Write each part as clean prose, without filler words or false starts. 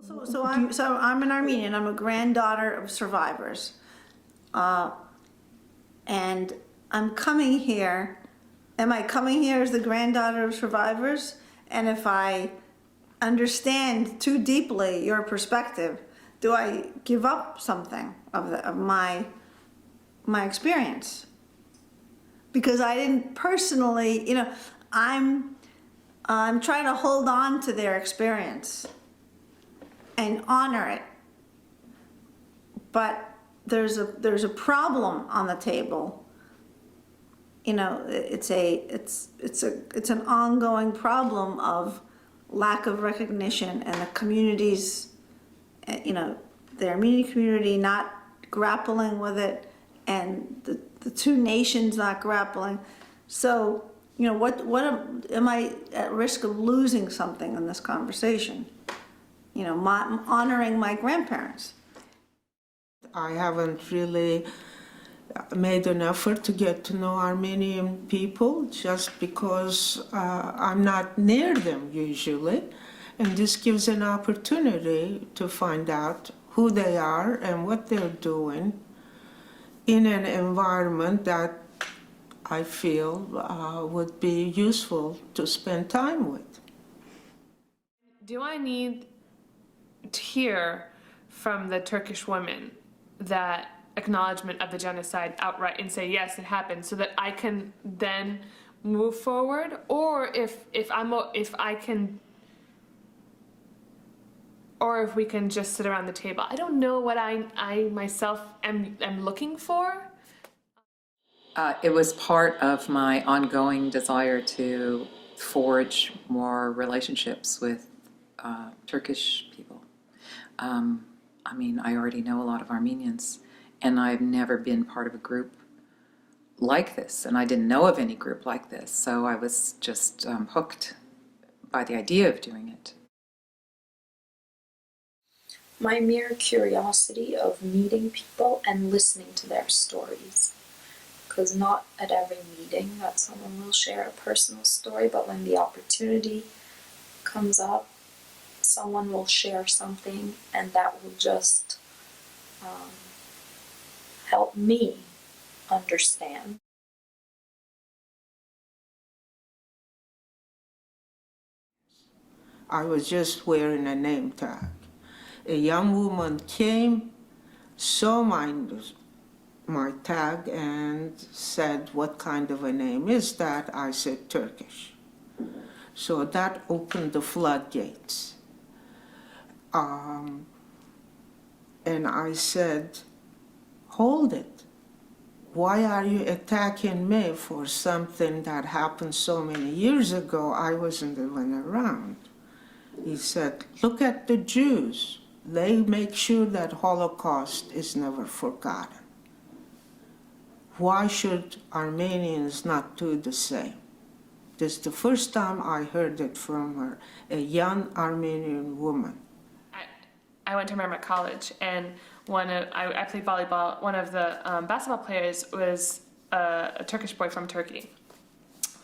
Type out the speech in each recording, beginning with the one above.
So I'm an Armenian. I'm a granddaughter of survivors, and I'm coming here. Am I coming here as the granddaughter of survivors? And if I understand too deeply your perspective, do I give up something of my experience? Because I didn't personally, I'm trying to hold on to their experience and honor it. But there's a problem on the table. It's an ongoing problem of lack of recognition, and the communities, the Armenian community not grappling with it, and the two nations not grappling. So, what am I at risk of losing something in this conversation? Honoring my grandparents. I haven't really made an effort to get to know Armenian people just because I'm not near them usually. And this gives an opportunity to find out who they are and what they're doing in an environment that I feel would be useful to spend time with. Do I need to hear from the Turkish women that acknowledgement of the genocide outright and say, yes, it happened, so that I can then move forward? Or if we can just sit around the table? I don't know what I myself am looking for. It was part of my ongoing desire to forge more relationships with Turkish people. I already know a lot of Armenians, and I've never been part of a group like this, and I didn't know of any group like this, so I was just hooked by the idea of doing it. My mere curiosity of meeting people and listening to their stories. Because not at every meeting that someone will share a personal story, but when the opportunity comes up, someone will share something, and that will just help me understand. I was just wearing a name tag. A young woman came, saw my tag and said, "What kind of a name is that?" I said, "Turkish." So that opened the floodgates. And I said, "Hold it. Why are you attacking me for something that happened so many years ago? I wasn't even around." He said, "Look at the Jews. They make sure that Holocaust is never forgotten. Why should Armenians not do the same?" This is the first time I heard it from her, a young Armenian woman. I went to Merrimack College, and I played volleyball. One of the basketball players was a Turkish boy from Turkey.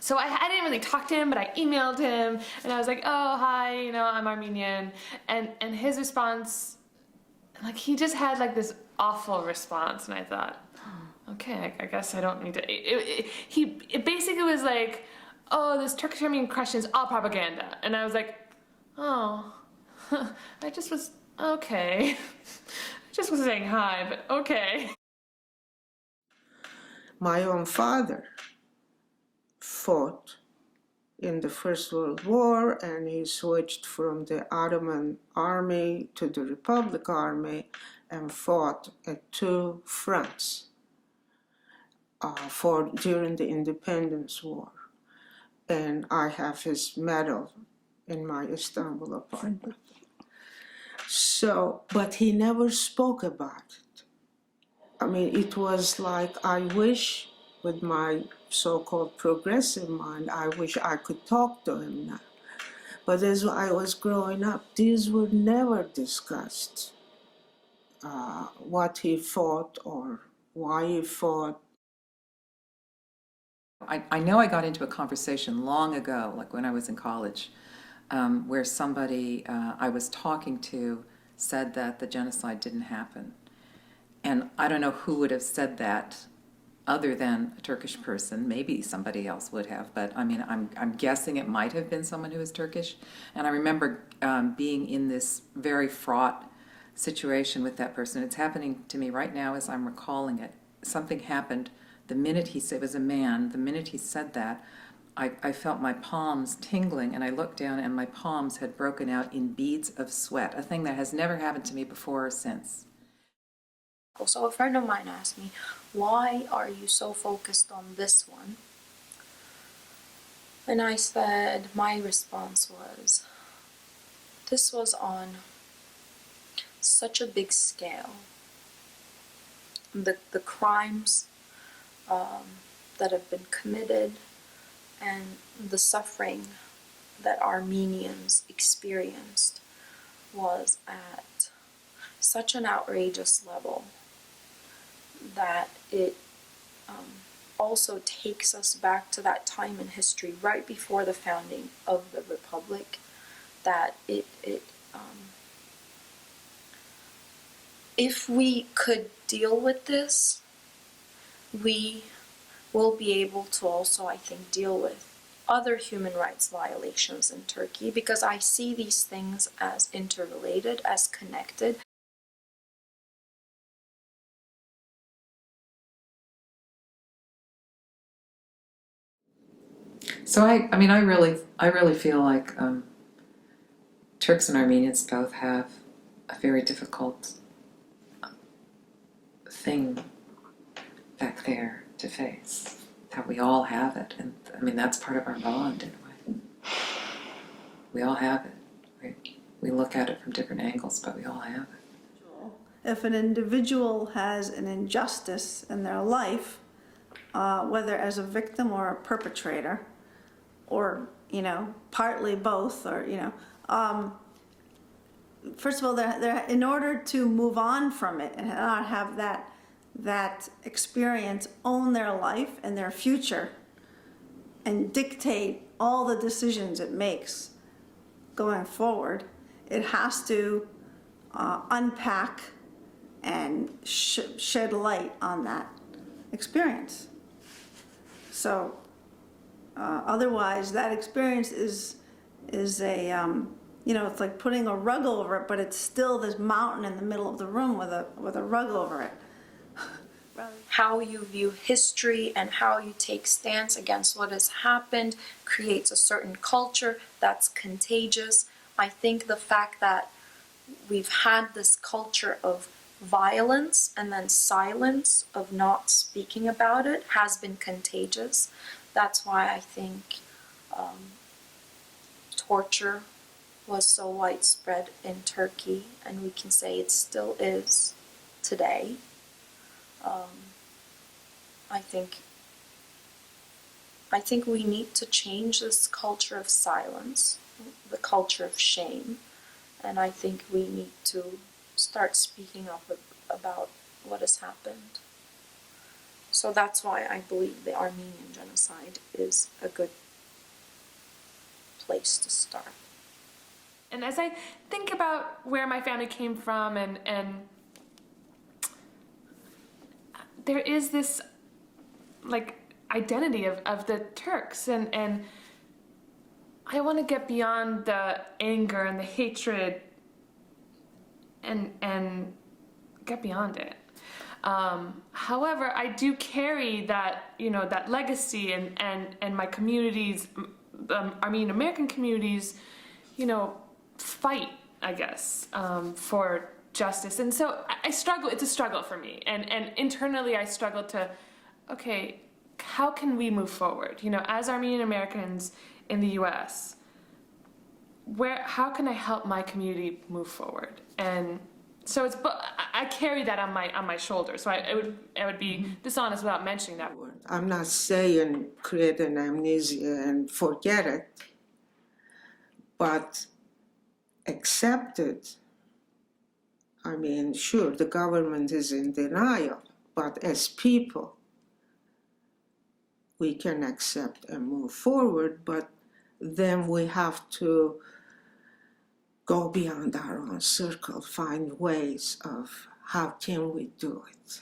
So I didn't really talk to him, but I emailed him, and I was like, "Oh, hi, I'm Armenian," and his response, he just had this awful response, and I thought, okay, I guess I don't need to. It basically was like, "Oh, this Turkish Armenian question is all propaganda," and I was like, "Oh, I just was okay." I just was saying hi, but okay. My own father fought in the First World War, and he switched from the Ottoman army to the Republic Army and fought at two fronts during the Independence War. And I have his medal in my Istanbul apartment. So, but he never spoke about it. It was like, I wish, with my so-called progressive mind, I wish I could talk to him now. But as I was growing up, these were never discussed. What he fought or why he fought. I know I got into a conversation long ago, like when I was in college, where somebody I was talking to said that the genocide didn't happen. And I don't know who would have said that other than a Turkish person. Maybe somebody else would have, but I mean, I'm guessing it might have been someone who was Turkish. And I remember being in this very fraught situation with that person. It's happening to me right now as I'm recalling it. Something happened the minute he said, it was a man, the minute he said that, I felt my palms tingling, and I looked down and my palms had broken out in beads of sweat, a thing that has never happened to me before or since. So a friend of mine asked me, why are you so focused on this one? And I said, my response was, this was on such a big scale. The crimes that have been committed and the suffering that Armenians experienced was at such an outrageous level that it also takes us back to that time in history right before the founding of the Republic, that if we could deal with this, we will be able to also, I think, deal with other human rights violations in Turkey, because I see these things as interrelated, as connected. So I mean, I really feel like Turks and Armenians both have a very difficult thing back there to face. That we all have it, and I mean that's part of our bond in a way. We all have it. We look at it from different angles, but we all have it. If an individual has an injustice in their life, whether as a victim or a perpetrator, or, you know, partly both, or, you know, first of all, they're, in order to move on from it and not have that experience own their life and their future and dictate all the decisions it makes going forward, it has to unpack and shed light on that experience. So otherwise, that experience is a, you know, it's like putting a rug over it, but it's still this mountain in the middle of the room with a rug over it. How you view history and how you take stance against what has happened creates a certain culture that's contagious. I think the fact that we've had this culture of violence and then silence, of not speaking about it, has been contagious. That's why I think torture was so widespread in Turkey, and we can say it still is today. I think we need to change this culture of silence, the culture of shame, and I think we need to start speaking up about what has happened. So that's why I believe the Armenian genocide is a good place to start. And as I think about where my family came from, and there is this like identity of the Turks, and I want to get beyond the anger and the hatred and get beyond it. However, I do carry that, you know, that legacy, and my communities, Armenian American communities, you know, fight, I guess, for justice. And so I struggle, it's a struggle for me. And internally I struggle to, okay, how can we move forward? You know, as Armenian Americans in the US, how can I help my community move forward? And so I carry that on my shoulders. So I would be dishonest without mentioning that. I'm not saying create an amnesia and forget it, but accept it. I mean, sure, the government is in denial, but as people, we can accept and move forward. But then we have to go beyond our own circle, find ways of how can we do it.